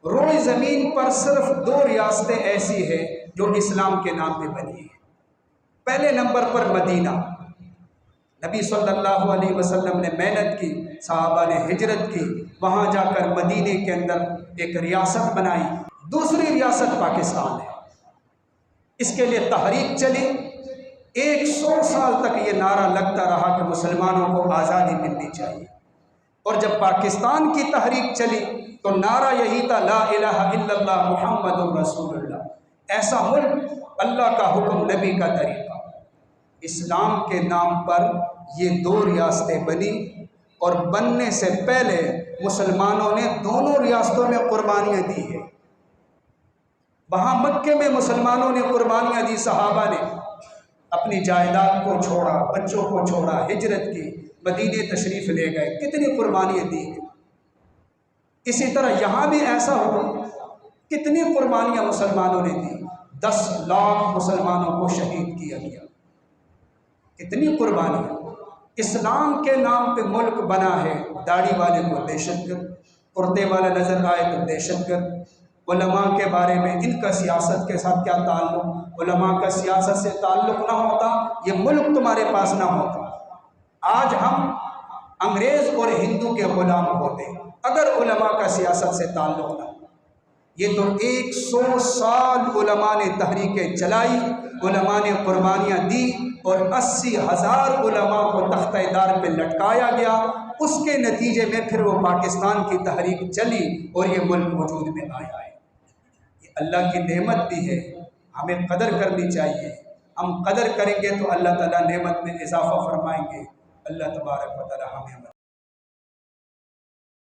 روئے زمین پر صرف 2 ریاستیں ایسی ہیں جو اسلام کے نام پہ بنی ہیں۔ پہلے نمبر پر مدینہ، نبی صلی اللہ علیہ وسلم نے محنت کی، صحابہ نے ہجرت کی، وہاں جا کر مدینے کے اندر ایک ریاست بنائی۔ دوسری ریاست پاکستان ہے، اس کے لیے تحریک چلی، 100 سال تک یہ نعرہ لگتا رہا کہ مسلمانوں کو آزادی ملنی چاہیے۔ اور جب پاکستان کی تحریک چلی تو نعرہ یہی تھا، لا الہ الا اللہ محمد رسول اللہ۔ ایسا ملک، اللہ کا حکم، نبی کا طریقہ، اسلام کے نام پر یہ 2 ریاستیں بنی، اور بننے سے پہلے مسلمانوں نے دونوں ریاستوں میں قربانیاں دی ہیں۔ وہاں مکے میں مسلمانوں نے قربانیاں دی، صحابہ نے اپنی جائیداد کو چھوڑا، بچوں کو چھوڑا، ہجرت کی، مدینے تشریف لے گئے، کتنی قربانیاں دی ہیں۔ اسی طرح یہاں بھی ایسا ہوا، کتنی قربانیاں مسلمانوں نے دی، 10 لاکھ مسلمانوں کو شہید کیا گیا، کتنی قربانیاں۔ اسلام کے نام پہ ملک بنا ہے، داڑھی والے کو دہشت گرد، کرتے والا نظر آئے تو دہشت گرد۔ علماء کے بارے میں ان کا سیاست کے ساتھ کیا تعلق؟ علماء کا سیاست سے تعلق نہ ہوتا، یہ ملک تمہارے پاس نہ ہوتا۔ آج ہم انگریز اور ہندو کے غلام ہوتے اگر علماء کا سیاست سے تعلق نہ ہو۔ یہ تو 100 سال علماء نے تحریکیں چلائی، علماء نے قربانیاں دی، اور 80,000 علماء کو تختہ دار پہ لٹکایا گیا۔ اس کے نتیجے میں پھر وہ پاکستان کی تحریک چلی اور یہ ملک وجود میں آیا ہے۔ یہ اللہ کی نعمت بھی ہے، ہمیں قدر کرنی چاہیے۔ ہم قدر کریں گے تو اللہ تعالیٰ نعمت میں اضافہ فرمائیں گے۔ اللہ تبارک و تعالیٰ ہمیں